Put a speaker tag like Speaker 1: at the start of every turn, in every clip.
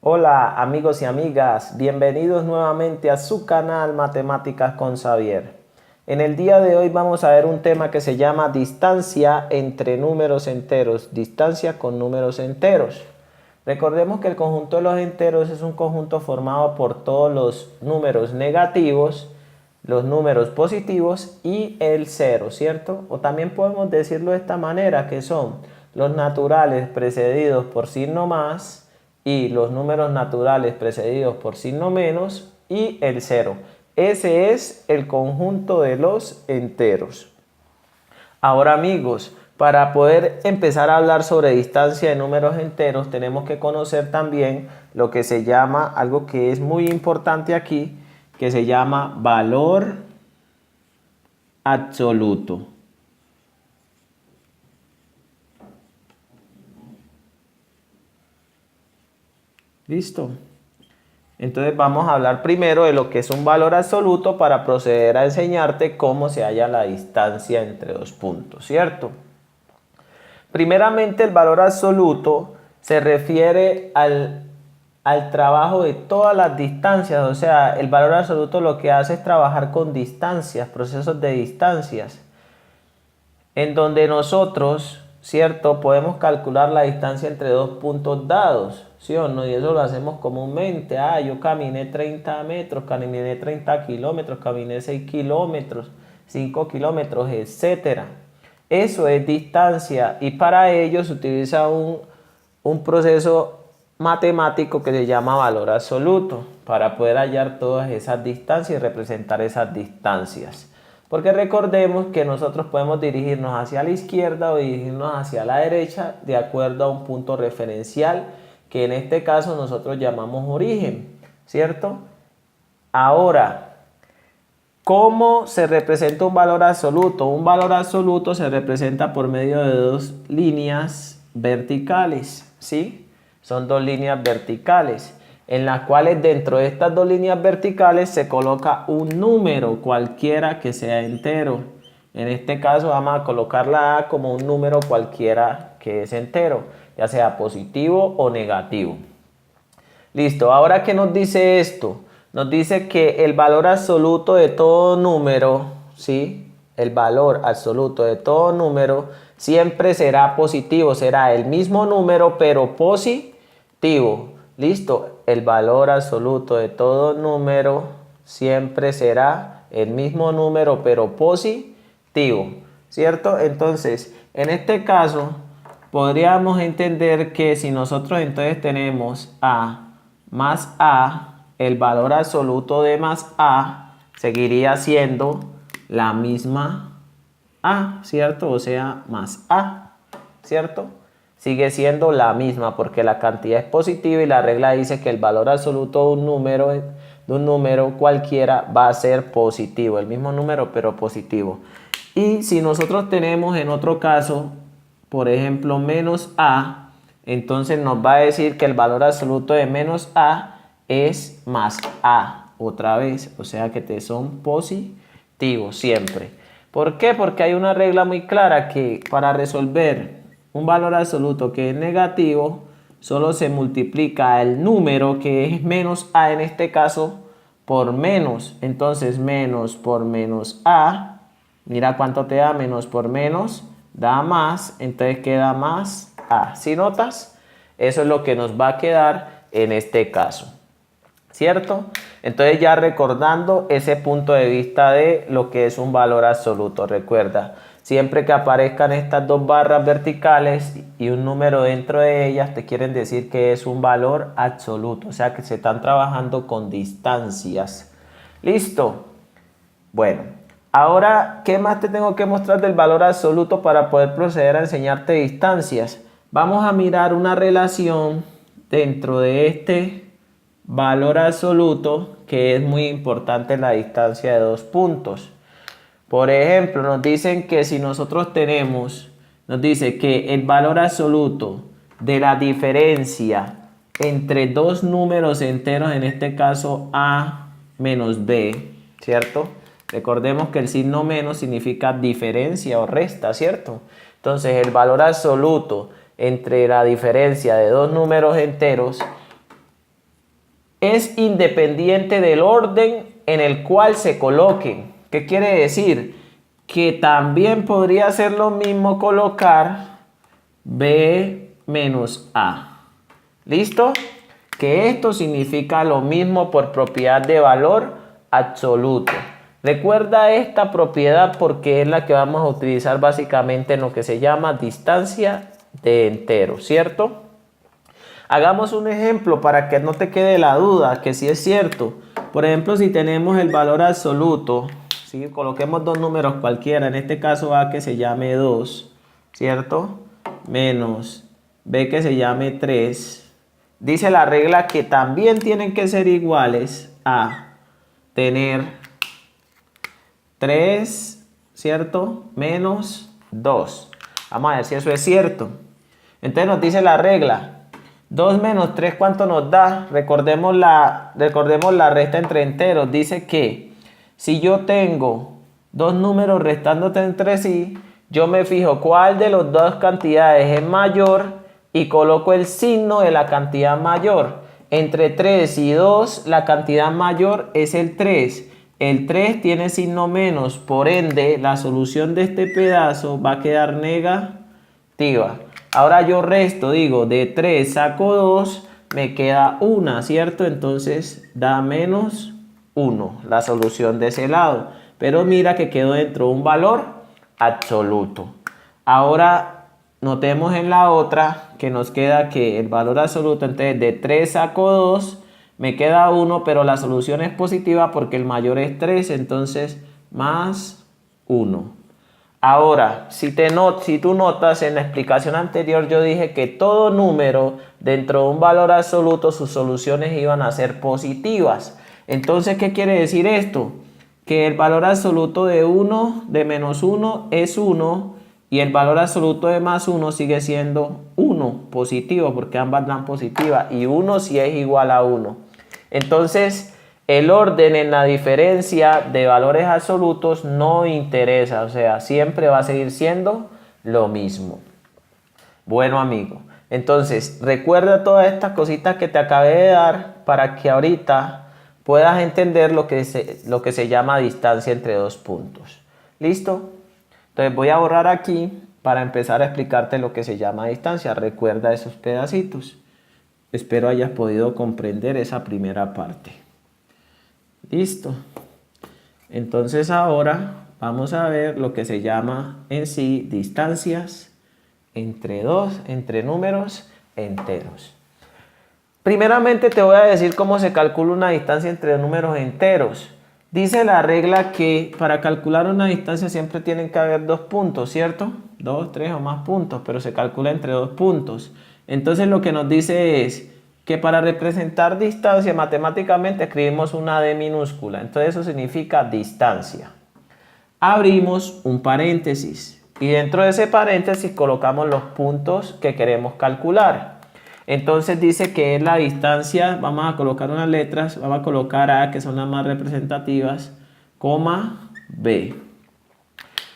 Speaker 1: Hola amigos y amigas, bienvenidos nuevamente a su canal Matemáticas con Xavier. En el día de hoy vamos a ver un tema que se llama distancia entre números enteros, distancia con números enteros. Recordemos que el conjunto de los enteros es un conjunto formado por todos los números negativos, los números positivos y el cero, ¿cierto? O también podemos decirlo de esta manera, que son los naturales precedidos por signo más y los números naturales precedidos por signo menos y el cero. Ese es el conjunto de los enteros. Ahora amigos, para poder empezar a hablar sobre distancia de números enteros tenemos que conocer también lo que se llama, algo que es muy importante aquí, que se llama valor absoluto. ¿Listo? Entonces vamos a hablar primero de lo que es un valor absoluto para proceder a enseñarte cómo se halla la distancia entre dos puntos, ¿cierto? Primeramente el valor absoluto se refiere al trabajo de todas las distancias, o sea, el valor absoluto lo que hace es trabajar con distancias, procesos de distancias, en donde nosotros, ¿cierto?, podemos calcular la distancia entre dos puntos dados, ¿sí o no? Y eso lo hacemos comúnmente. Yo caminé 30 metros, caminé 30 kilómetros, caminé 6 kilómetros, 5 kilómetros, etcétera. Eso es distancia y para ello se utiliza un proceso matemático que se llama valor absoluto para poder hallar todas esas distancias y representar esas distancias. Porque recordemos que nosotros podemos dirigirnos hacia la izquierda o dirigirnos hacia la derecha de acuerdo a un punto referencial que en este caso nosotros llamamos origen, ¿cierto? Ahora, ¿cómo se representa un valor absoluto? Un valor absoluto se representa por medio de dos líneas verticales, ¿sí? Son dos líneas verticales, en las cuales dentro de estas dos líneas verticales se coloca un número cualquiera que sea entero. En este caso vamos a colocar la A como un número cualquiera que es entero, ya sea positivo o negativo. Listo, ahora ¿qué nos dice esto? Nos dice que el valor absoluto de todo número, ¿sí? El valor absoluto de todo número siempre será positivo, será el mismo número pero positivo. Listo, el valor absoluto de todo número siempre será el mismo número pero positivo, ¿cierto? Entonces, en este caso, podríamos entender que si nosotros entonces tenemos A más A, el valor absoluto de más A seguiría siendo la misma A, ¿cierto? O sea, más A, ¿cierto? Sigue siendo la misma porque la cantidad es positiva y la regla dice que el valor absoluto de un número cualquiera va a ser positivo, el mismo número pero positivo. Y si nosotros tenemos en otro caso, por ejemplo, menos A, entonces nos va a decir que el valor absoluto de menos A es más A, otra vez, o sea que son positivos siempre. ¿Por qué? Porque hay una regla muy clara que para resolver un valor absoluto que es negativo, solo se multiplica el número que es menos A en este caso por menos. Entonces menos por menos A, mira cuánto te da, menos por menos da más, entonces queda más A. ¿Sí notas? Eso es lo que nos va a quedar en este caso, ¿cierto? Entonces ya recordando ese punto de vista de lo que es un valor absoluto, recuerda, siempre que aparezcan estas dos barras verticales y un número dentro de ellas, te quieren decir que es un valor absoluto, o sea que se están trabajando con distancias. ¿Listo? Bueno, ahora, ¿qué más te tengo que mostrar del valor absoluto para poder proceder a enseñarte distancias? Vamos a mirar una relación dentro de este valor absoluto que es muy importante en la distancia de dos puntos. Por ejemplo, nos dicen que si nosotros nos dice que el valor absoluto de la diferencia entre dos números enteros, en este caso A menos B, ¿cierto? Recordemos que el signo menos significa diferencia o resta, ¿cierto? Entonces, el valor absoluto entre la diferencia de dos números enteros es independiente del orden en el cual se coloquen. ¿Qué quiere decir? Que también podría ser lo mismo colocar B menos A. ¿Listo? Que esto significa lo mismo por propiedad de valor absoluto. Recuerda esta propiedad porque es la que vamos a utilizar básicamente en lo que se llama distancia de enteros, ¿cierto? Hagamos un ejemplo para que no te quede la duda, que sí es cierto. Por ejemplo, si tenemos el valor absoluto, ¿sí? Coloquemos dos números cualquiera, en este caso A que se llame 2, ¿cierto? Menos B que se llame 3. Dice la regla que también tienen que ser iguales a tener 3, ¿cierto? Menos 2. Vamos a ver si eso es cierto. Entonces nos dice la regla. 2 menos 3, ¿cuánto nos da? Recordemos la resta entre enteros. Dice que si yo tengo dos números restándote entre sí, yo me fijo cuál de las dos cantidades es mayor y coloco el signo de la cantidad mayor. Entre 3 y 2, la cantidad mayor es el 3. El 3 tiene signo menos, por ende, la solución de este pedazo va a quedar negativa. Ahora yo resto, digo, de 3 saco 2, me queda 1, ¿cierto? Entonces da menos 1, la solución de ese lado. Pero mira que quedó dentro de un valor absoluto. Ahora notemos en la otra que nos queda que el valor absoluto, entonces de 3 saco 2, me queda 1, pero la solución es positiva porque el mayor es 3, entonces más 1. Ahora, si tú notas en la explicación anterior, yo dije que todo número dentro de un valor absoluto, sus soluciones iban a ser positivas. Entonces, ¿qué quiere decir esto? Que el valor absoluto de menos 1 es 1 y el valor absoluto de más 1 sigue siendo 1, positivo, porque ambas dan positiva y 1 si es igual a 1. Entonces, el orden en la diferencia de valores absolutos no interesa, o sea, siempre va a seguir siendo lo mismo. Bueno, amigo, entonces recuerda todas estas cositas que te acabé de dar para que ahorita puedas entender lo que se llama distancia entre dos puntos. ¿Listo? Entonces voy a borrar aquí para empezar a explicarte lo que se llama distancia. Recuerda esos pedacitos. Espero hayas podido comprender esa primera parte. Listo. Entonces ahora vamos a ver lo que se llama en sí distancias entre números enteros. Primeramente te voy a decir cómo se calcula una distancia entre números enteros. Dice la regla que para calcular una distancia siempre tienen que haber dos puntos, ¿cierto? 2, 3 o más puntos, pero se calcula entre dos puntos. Entonces lo que nos dice es que para representar distancia matemáticamente escribimos una D minúscula. Entonces eso significa distancia. Abrimos un paréntesis y dentro de ese paréntesis colocamos los puntos que queremos calcular. Entonces dice que es la distancia, vamos a colocar unas letras, vamos a colocar A, que son las más representativas, coma B.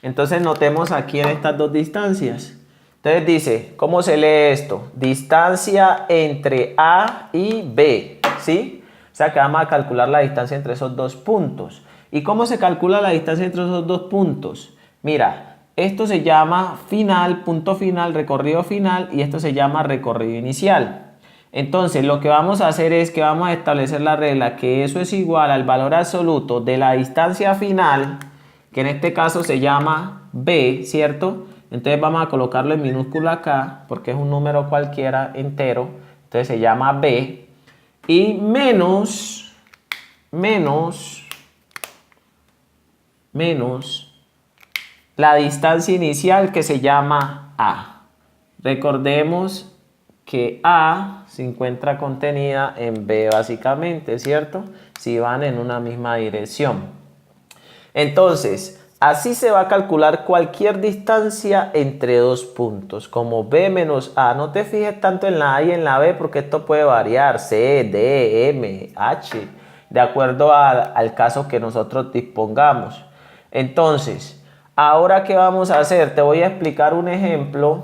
Speaker 1: Entonces notemos aquí en estas dos distancias. Entonces dice, ¿cómo se lee esto? Distancia entre A y B, ¿sí? O sea que vamos a calcular la distancia entre esos dos puntos. ¿Y cómo se calcula la distancia entre esos dos puntos? Mira, esto se llama final, punto final, recorrido final, y esto se llama recorrido inicial. Entonces lo que vamos a hacer es que vamos a establecer la regla que eso es igual al valor absoluto de la distancia final, que en este caso se llama B, ¿cierto? Entonces vamos a colocarlo en minúscula acá, porque es un número cualquiera entero, entonces se llama B, y menos la distancia inicial que se llama A. Recordemos que A se encuentra contenida en B básicamente, ¿cierto? Si van en una misma dirección. Entonces, así se va a calcular cualquier distancia entre dos puntos, como B menos A. No te fijes tanto en la A y en la B porque esto puede variar, C, D, M, H, de acuerdo al caso que nosotros dispongamos. Entonces, ahora, ¿qué vamos a hacer? Te voy a explicar un ejemplo,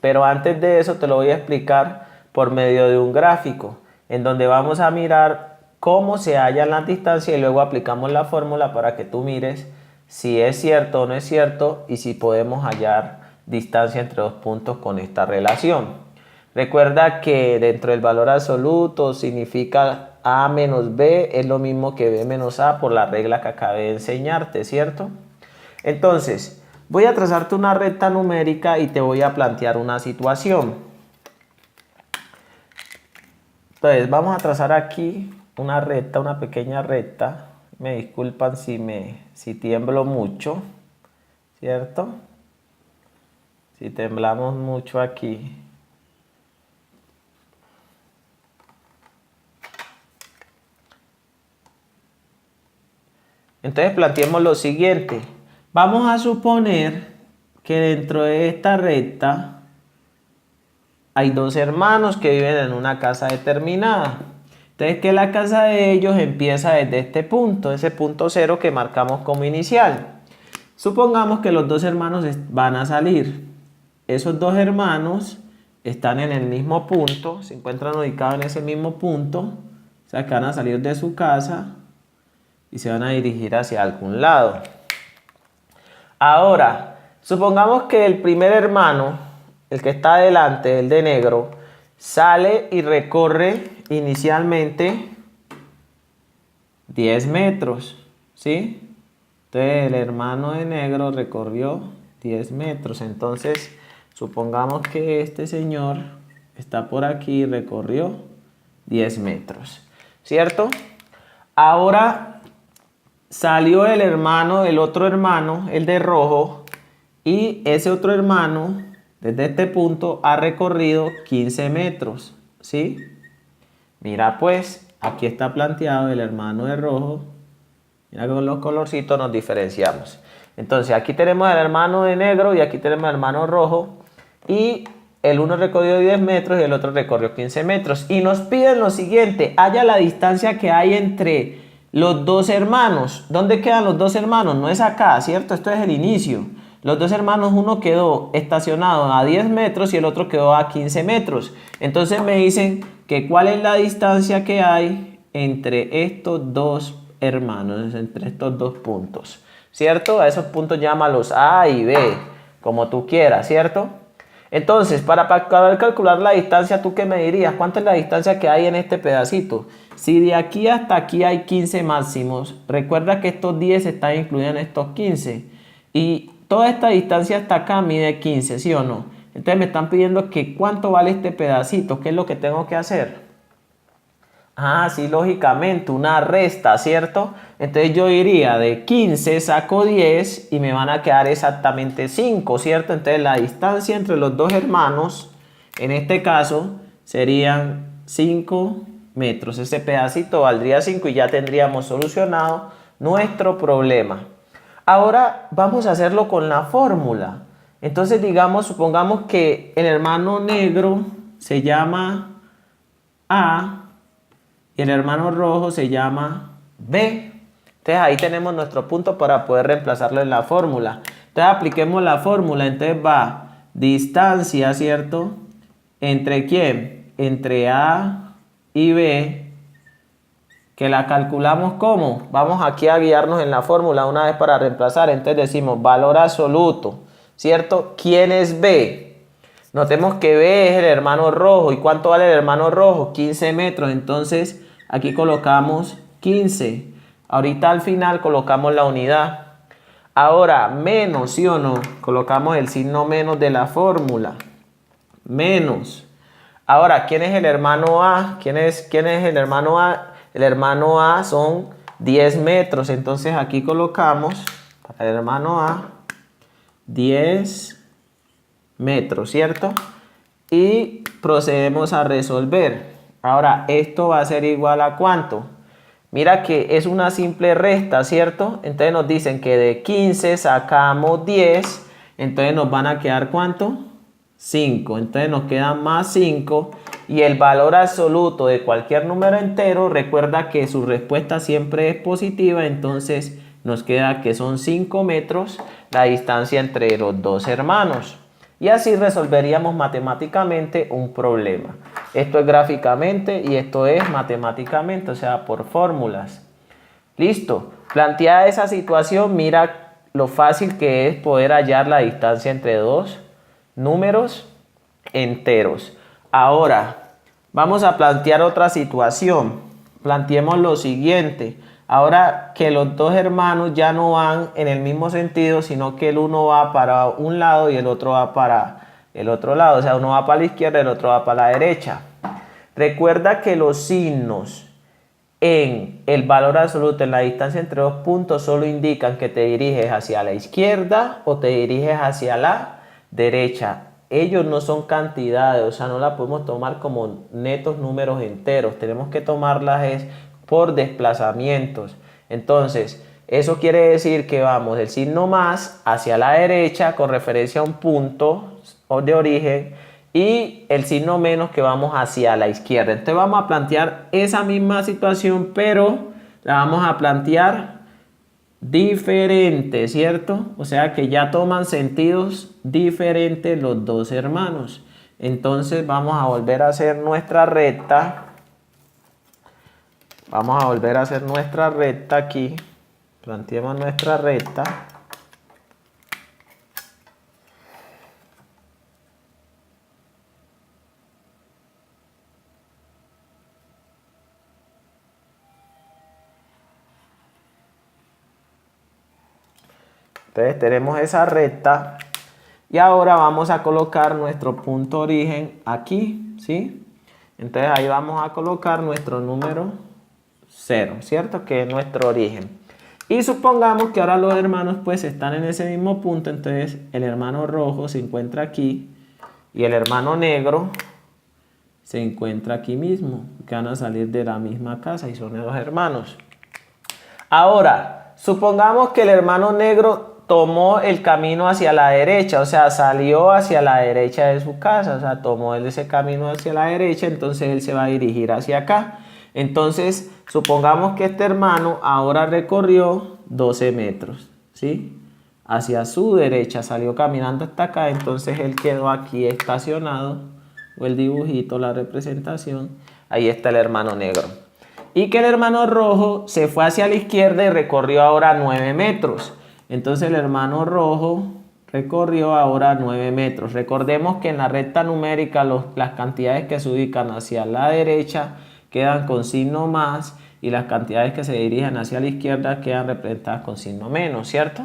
Speaker 1: pero antes de eso te lo voy a explicar por medio de un gráfico. en donde vamos a mirar cómo se hallan las distancias y luego aplicamos la fórmula para que tú mires si es cierto o no es cierto y si podemos hallar distancia entre dos puntos con esta relación. Recuerda que dentro del valor absoluto significa A menos B es lo mismo que B menos A por la regla que acabé de enseñarte, ¿cierto? Entonces, voy a trazarte una recta numérica y te voy a plantear una situación. Entonces, vamos a trazar aquí una recta, una pequeña recta. Me disculpan si tiemblo mucho, ¿cierto? Si temblamos mucho aquí. Entonces planteemos lo siguiente. Vamos a suponer que dentro de esta recta hay dos hermanos que viven en una casa determinada. Entonces que la casa de ellos empieza desde este punto, ese punto 0 que marcamos como inicial. Supongamos que los dos hermanos van a salir. Esos dos hermanos están en el mismo punto, se encuentran ubicados en ese mismo punto. O sea que van a salir de su casa y se van a dirigir hacia algún lado. Ahora, supongamos que el primer hermano, el que está adelante, el de negro, sale y recorre inicialmente 10 metros, ¿sí? Entonces el hermano de negro recorrió 10 metros. Entonces, supongamos que este señor está por aquí y recorrió 10 metros, ¿cierto? Ahora salió el otro hermano, el de rojo, y ese otro hermano, desde este punto, ha recorrido 15 metros, ¿sí? Mira pues, aquí está planteado el hermano de rojo. Mira que con los colorcitos nos diferenciamos. Entonces, aquí tenemos el hermano de negro y aquí tenemos el hermano rojo. Y el uno recorrió 10 metros y el otro recorrió 15 metros. Y nos piden lo siguiente, halla la distancia que hay entre los dos hermanos. ¿Dónde quedan los dos hermanos? No es acá, ¿cierto? Esto es el inicio. Los dos hermanos, uno quedó estacionado a 10 metros y el otro quedó a 15 metros. Entonces me dicen que cuál es la distancia que hay entre estos dos hermanos, entre estos dos puntos, ¿cierto? A esos puntos llámalos A y B, como tú quieras, ¿cierto? Entonces, para calcular la distancia, ¿tú qué me dirías? ¿Cuánto es la distancia que hay en este pedacito? Si de aquí hasta aquí hay 15 máximos, recuerda que estos 10 están incluidos en estos 15. Y toda esta distancia hasta acá mide 15, ¿sí o no? Entonces me están pidiendo que cuánto vale este pedacito. ¿Qué es lo que tengo que hacer? Ah, sí, lógicamente, una resta, ¿cierto? Entonces yo diría de 15 saco 10 y me van a quedar exactamente 5, ¿cierto? Entonces la distancia entre los dos hermanos, en este caso, serían 5 metros. Ese pedacito valdría 5 y ya tendríamos solucionado nuestro problema. Ahora vamos a hacerlo con la fórmula. Entonces supongamos que el hermano negro se llama A y el hermano rojo se llama B. Entonces ahí tenemos nuestro punto para poder reemplazarlo en la fórmula. Entonces apliquemos la fórmula. Entonces va distancia, ¿cierto? ¿Entre quién? Entre A y B. Que la calculamos ¿cómo? Vamos aquí a guiarnos en la fórmula una vez para reemplazar. Entonces decimos valor absoluto, ¿cierto? ¿Quién es B? Notemos que B es el hermano rojo. ¿Y cuánto vale el hermano rojo? 15 metros. Entonces aquí colocamos 15. Ahorita al final colocamos la unidad. Ahora menos, ¿sí o no? Colocamos el signo menos de la fórmula. Menos. Ahora, ¿quién es el hermano A? ¿Quién es el hermano A? El hermano A son 10 metros. Entonces aquí colocamos para el hermano A 10 metros, ¿cierto? Y procedemos a resolver. Ahora, esto va a ser igual a ¿cuánto? Mira que es una simple resta, ¿cierto? Entonces nos dicen que de 15 sacamos 10. Entonces nos van a quedar ¿cuánto? 5. Entonces nos quedan más 5. Y el valor absoluto de cualquier número entero, recuerda que su respuesta siempre es positiva. Entonces nos queda que son 5 metros la distancia entre los dos hermanos. Y así resolveríamos matemáticamente un problema. Esto es gráficamente y esto es matemáticamente, o sea, por fórmulas. Listo. Planteada esa situación, mira lo fácil que es poder hallar la distancia entre dos números enteros. Ahora, vamos a plantear otra situación. Planteemos lo siguiente. Ahora que los dos hermanos ya no van en el mismo sentido, sino que el uno va para un lado y el otro va para el otro lado. O sea, uno va para la izquierda y el otro va para la derecha. Recuerda que los signos en el valor absoluto, en la distancia entre dos puntos, solo indican que te diriges hacia la izquierda o te diriges hacia la derecha. Ellos no son cantidades, o sea, no las podemos tomar como netos números enteros. Tenemos que tomarlas por desplazamientos. Entonces, eso quiere decir que vamos del signo más hacia la derecha con referencia a un punto de origen y el signo menos que vamos hacia la izquierda. Entonces vamos a plantear esa misma situación, pero la vamos a plantear diferente, ¿cierto? O sea que ya toman sentidos diferentes los dos hermanos. Entonces vamos a volver a hacer nuestra recta. Vamos a volver a hacer nuestra recta aquí. Planteemos nuestra recta. Entonces tenemos esa recta y ahora vamos a colocar nuestro punto origen aquí, ¿sí? Entonces ahí vamos a colocar nuestro número 0, ¿cierto? Que es nuestro origen. Y supongamos que ahora los hermanos pues están en ese mismo punto, entonces el hermano rojo se encuentra aquí y el hermano negro se encuentra aquí mismo, que van a salir de la misma casa y son dos hermanos. Ahora, supongamos que el hermano negro tomó el camino hacia la derecha, o sea, salió hacia la derecha de su casa, o sea, tomó ese camino hacia la derecha, entonces él se va a dirigir hacia acá. Entonces, supongamos que este hermano ahora recorrió 12 metros, ¿sí? Hacia su derecha, salió caminando hasta acá, entonces él quedó aquí estacionado, o el dibujito, la representación, ahí está el hermano negro. Y que el hermano rojo se fue hacia la izquierda y recorrió ahora 9 metros. Entonces el hermano rojo recorrió ahora 9 metros. Recordemos que en la recta numérica las cantidades que se ubican hacia la derecha quedan con signo más y las cantidades que se dirigen hacia la izquierda quedan representadas con signo menos, ¿cierto?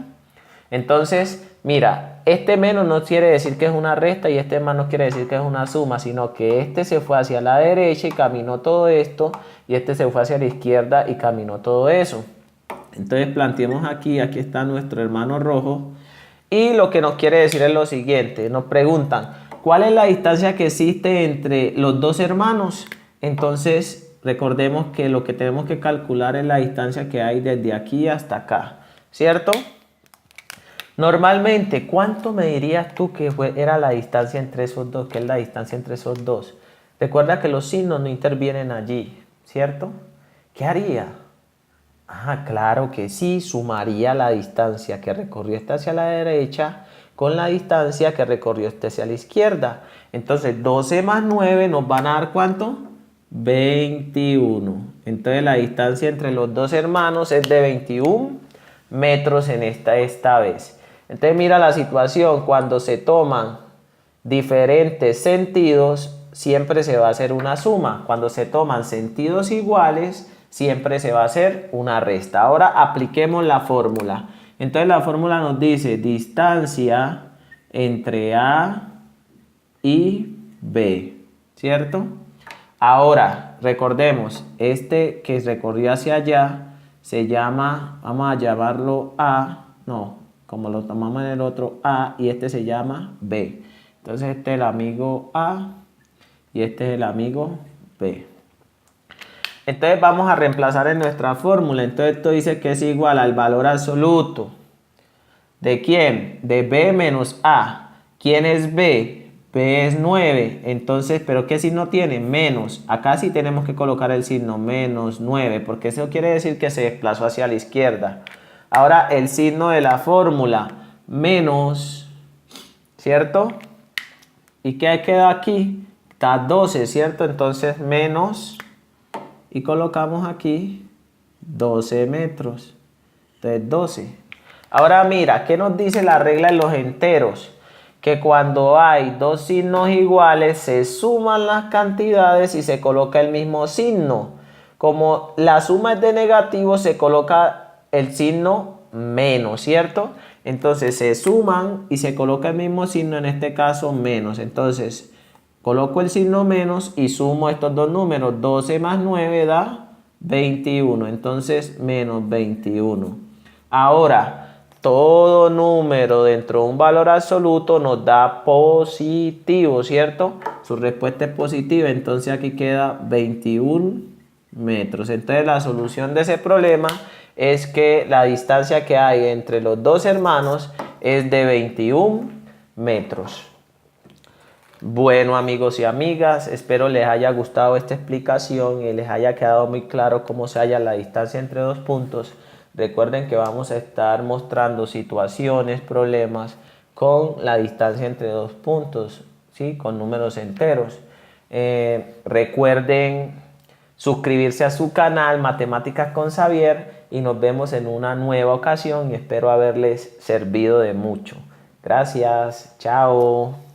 Speaker 1: Entonces, mira, este menos no quiere decir que es una resta y este más no quiere decir que es una suma, sino que este se fue hacia la derecha y caminó todo esto y este se fue hacia la izquierda y caminó todo eso. Entonces planteemos aquí está nuestro hermano rojo y lo que nos quiere decir es lo siguiente, nos preguntan ¿cuál es la distancia que existe entre los dos hermanos? Entonces recordemos que lo que tenemos que calcular es la distancia que hay desde aquí hasta acá, ¿cierto? Normalmente, ¿cuánto me dirías tú que era la distancia entre esos dos? ¿Qué es la distancia entre esos dos? Recuerda que los signos no intervienen allí, ¿cierto? ¿Qué haría? Ah, claro que sí, sumaría la distancia que recorrió este hacia la derecha con la distancia que recorrió este hacia la izquierda. Entonces 12 más 9 nos van a dar ¿cuánto? 21. Entonces la distancia entre los dos hermanos es de 21 metros en esta vez. Entonces mira la situación, cuando se toman diferentes sentidos siempre se va a hacer una suma. Cuando se toman sentidos iguales siempre se va a hacer una resta. Ahora apliquemos la fórmula. Entonces la fórmula nos dice distancia entre A y B, ¿cierto? Ahora recordemos, este que recorrió hacia allá se llama, vamos a llamarlo A, no, como lo tomamos en el otro A, y este se llama B. Entonces este es el amigo A y este es el amigo B. Entonces vamos a reemplazar en nuestra fórmula. Entonces esto dice que es igual al valor absoluto. ¿De quién? De B menos A. ¿Quién es B? B es 9. Entonces, ¿pero qué signo tiene? Menos. Acá sí tenemos que colocar el signo menos 9, porque eso quiere decir que se desplazó hacia la izquierda. Ahora el signo de la fórmula, menos, ¿cierto? ¿Y qué queda aquí? Está 12, ¿cierto? Entonces menos, y colocamos aquí 12 metros. Entonces 12. Ahora mira, ¿qué nos dice la regla de los enteros? Que cuando hay dos signos iguales se suman las cantidades y se coloca el mismo signo. Como la suma es de negativo, se coloca el signo menos, ¿cierto? Entonces se suman y se coloca el mismo signo, en este caso menos. Entonces coloco el signo menos y sumo estos dos números. 12 más 9 da 21. Entonces menos 21. Ahora, todo número dentro de un valor absoluto nos da positivo, ¿cierto? Su respuesta es positiva, entonces aquí queda 21 metros. Entonces la solución de ese problema es que la distancia que hay entre los dos hermanos es de 21 metros. Bueno, amigos y amigas, espero les haya gustado esta explicación y les haya quedado muy claro cómo se halla la distancia entre dos puntos. Recuerden que vamos a estar mostrando situaciones, problemas con la distancia entre dos puntos, ¿sí? Con números enteros. Recuerden suscribirse a su canal Matemáticas con Xavier y nos vemos en una nueva ocasión y espero haberles servido de mucho. Gracias, chao.